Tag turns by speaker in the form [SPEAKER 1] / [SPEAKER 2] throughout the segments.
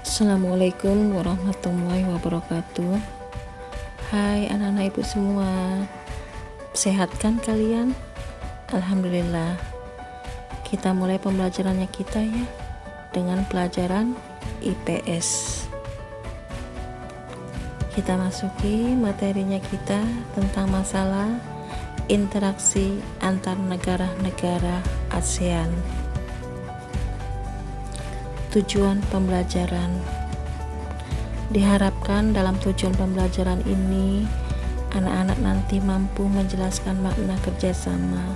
[SPEAKER 1] Assalamualaikum warahmatullahi wabarakatuh. Hai anak-anak ibu semua, sehat kan kalian? Alhamdulillah. Kita mulai pembelajarannya kita ya, dengan pelajaran IPS. Kita masuki materinya kita tentang masalah interaksi antar negara-negara ASEAN. Tujuan pembelajaran. Diharapkan dalam tujuan pembelajaran ini anak-anak nanti mampu menjelaskan makna kerjasama.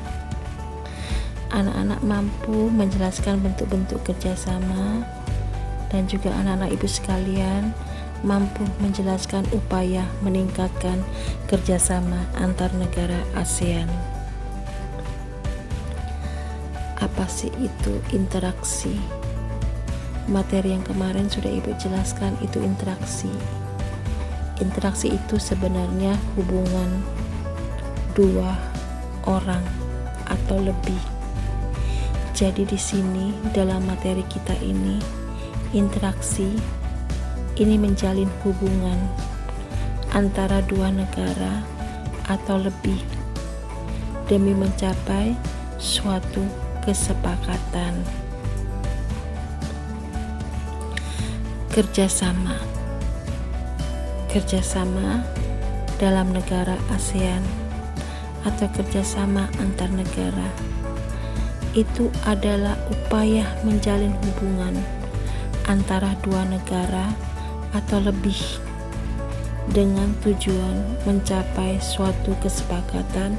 [SPEAKER 1] Anak-anak mampu menjelaskan bentuk-bentuk kerjasama, dan juga anak-anak ibu sekalian mampu menjelaskan upaya meningkatkan kerjasama antar negara ASEAN. Apa sih itu interaksi? Materi yang kemarin sudah ibu jelaskan, itu interaksi. Interaksi itu sebenarnya hubungan dua orang atau lebih. Jadi di sini dalam materi kita ini, interaksi ini menjalin hubungan antara dua negara atau lebih demi mencapai suatu kesepakatan. Kerjasama dalam negara ASEAN atau kerjasama antar negara itu adalah upaya menjalin hubungan antara dua negara atau lebih dengan tujuan mencapai suatu kesepakatan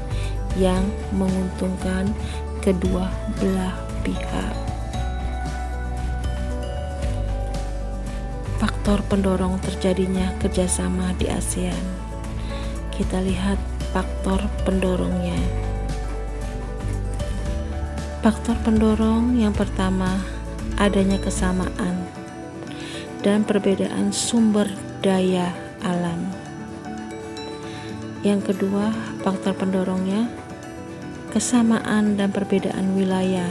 [SPEAKER 1] yang menguntungkan kedua belah pihak. Faktor pendorong terjadinya kerjasama di ASEAN. Kita lihat faktor pendorongnya. Faktor pendorong yang pertama, adanya kesamaan dan perbedaan sumber daya alam. Yang kedua, faktor pendorongnya, kesamaan dan perbedaan wilayah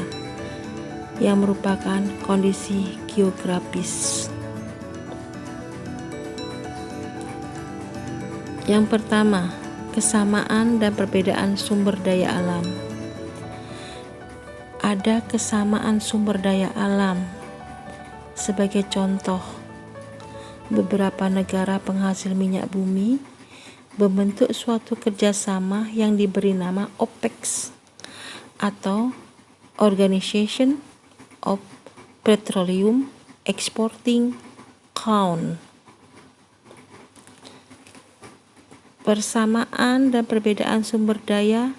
[SPEAKER 1] yang merupakan kondisi geografis. Yang pertama, kesamaan dan perbedaan sumber daya alam. Ada kesamaan sumber daya alam. Sebagai contoh, beberapa negara penghasil minyak bumi membentuk suatu kerjasama yang diberi nama OPEC atau Organization of Petroleum Exporting Countries. Persamaan dan perbedaan sumber daya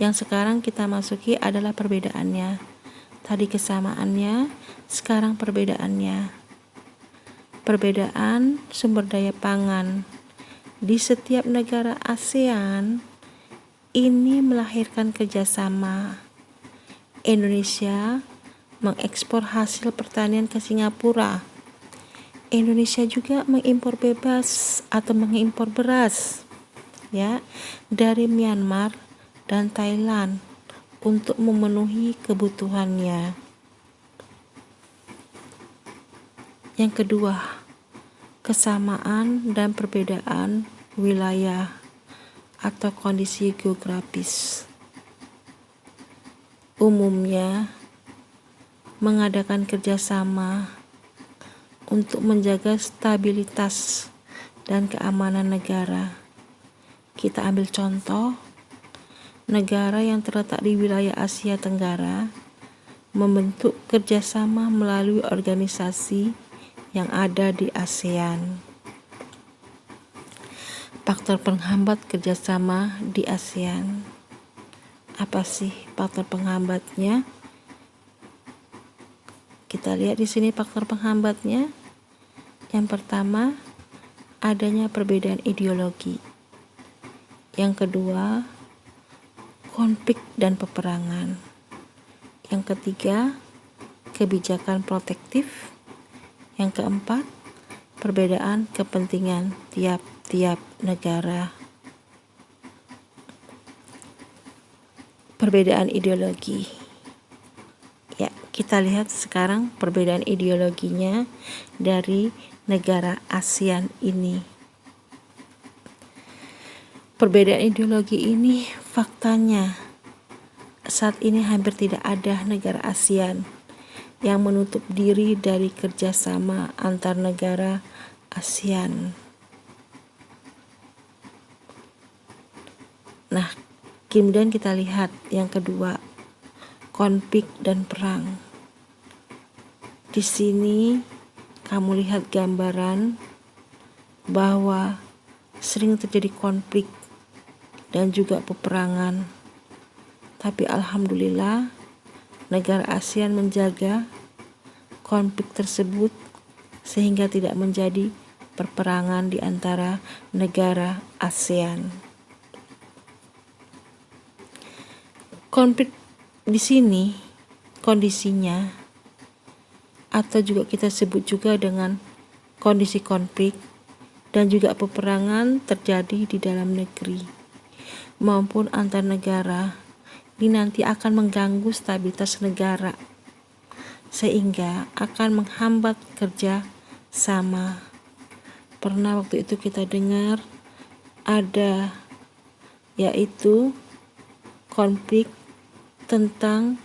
[SPEAKER 1] yang sekarang kita masuki adalah perbedaannya. Tadi kesamaannya, sekarang perbedaannya. Perbedaan sumber daya pangan di setiap negara ASEAN ini melahirkan kerjasama. Indonesia mengekspor hasil pertanian ke Singapura. Indonesia juga mengimpor bebas atau mengimpor beras ya dari Myanmar dan Thailand untuk memenuhi kebutuhannya. Yang kedua, kesamaan dan perbedaan wilayah atau kondisi geografis. Umumnya mengadakan kerjasama untuk menjaga stabilitas dan keamanan negara. Kita ambil contoh, negara yang terletak di wilayah Asia Tenggara membentuk kerjasama melalui organisasi yang ada di ASEAN. Faktor penghambat kerjasama di ASEAN. Apa sih faktor penghambatnya? Kita lihat di sini faktor penghambatnya. Yang pertama, adanya perbedaan ideologi. Yang kedua, konflik dan peperangan. Yang ketiga, kebijakan protektif. Yang keempat, perbedaan kepentingan tiap-tiap negara. Perbedaan ideologi. Ya, kita lihat sekarang perbedaan ideologinya dari negara ASEAN ini. Perbedaan ideologi ini faktanya saat ini hampir tidak ada negara ASEAN yang menutup diri dari kerjasama antar negara ASEAN. Nah, kemudian kita lihat yang kedua, konflik dan perang. Di sini kamu lihat gambaran bahwa sering terjadi konflik dan juga peperangan. Tapi alhamdulillah negara ASEAN menjaga konflik tersebut sehingga tidak menjadi perperangan di antara negara ASEAN. Konflik di sini kondisinya, atau juga kita sebut juga dengan kondisi konflik dan juga peperangan terjadi di dalam negeri maupun antar negara. Ini nanti akan mengganggu stabilitas negara sehingga akan menghambat kerja sama. Pernah waktu itu kita dengar ada yaitu konflik tentang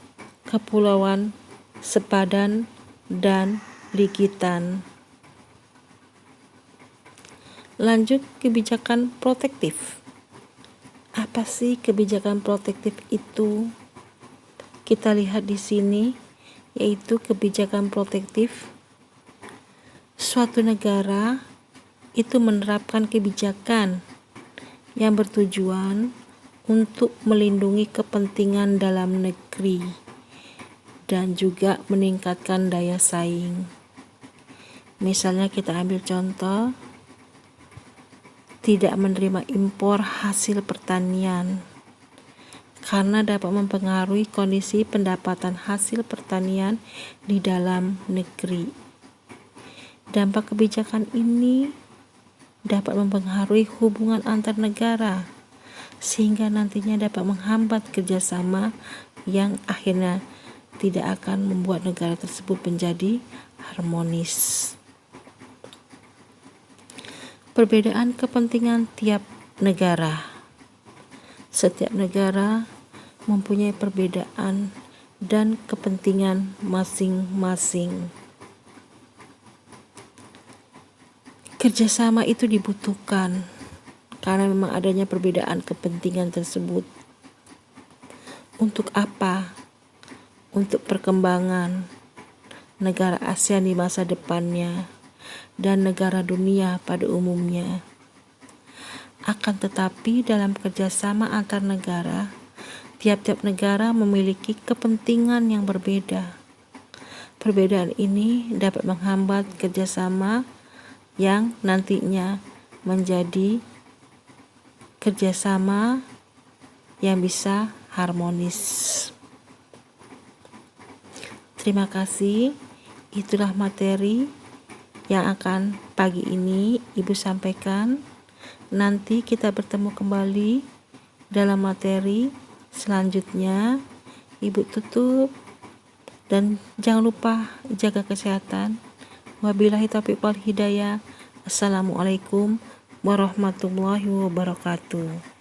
[SPEAKER 1] Kepulauan Sepadan dan Likitan. Lanjut, kebijakan protektif. Apa sih kebijakan protektif itu? Kita lihat di sini, yaitu kebijakan protektif. Suatu negara itu menerapkan kebijakan yang bertujuan untuk melindungi kepentingan dalam negeri dan juga meningkatkan daya saing. Misalnya kita ambil contoh, tidak menerima impor hasil pertanian karena dapat mempengaruhi kondisi pendapatan hasil pertanian di dalam negeri. Dampak kebijakan ini dapat mempengaruhi hubungan antar negara sehingga nantinya dapat menghambat kerjasama yang akhirnya tidak akan membuat negara tersebut menjadi harmonis. Perbedaan kepentingan tiap negara. Setiap negara mempunyai perbedaan dan kepentingan masing-masing. Kerjasama itu dibutuhkan karena memang adanya perbedaan kepentingan tersebut. Untuk apa? Untuk perkembangan negara ASEAN di masa depannya dan negara dunia pada umumnya. Akan tetapi dalam kerjasama antar negara, tiap-tiap negara memiliki kepentingan yang berbeda. Perbedaan ini dapat menghambat kerjasama yang nantinya menjadi kerjasama yang bisa harmonis. Terima kasih. Itulah materi yang akan pagi ini Ibu sampaikan. Nanti kita bertemu kembali dalam materi selanjutnya. Ibu tutup dan jangan lupa jaga kesehatan. Wabillahi taufiq wal hidayah. Assalamualaikum warahmatullahi wabarakatuh.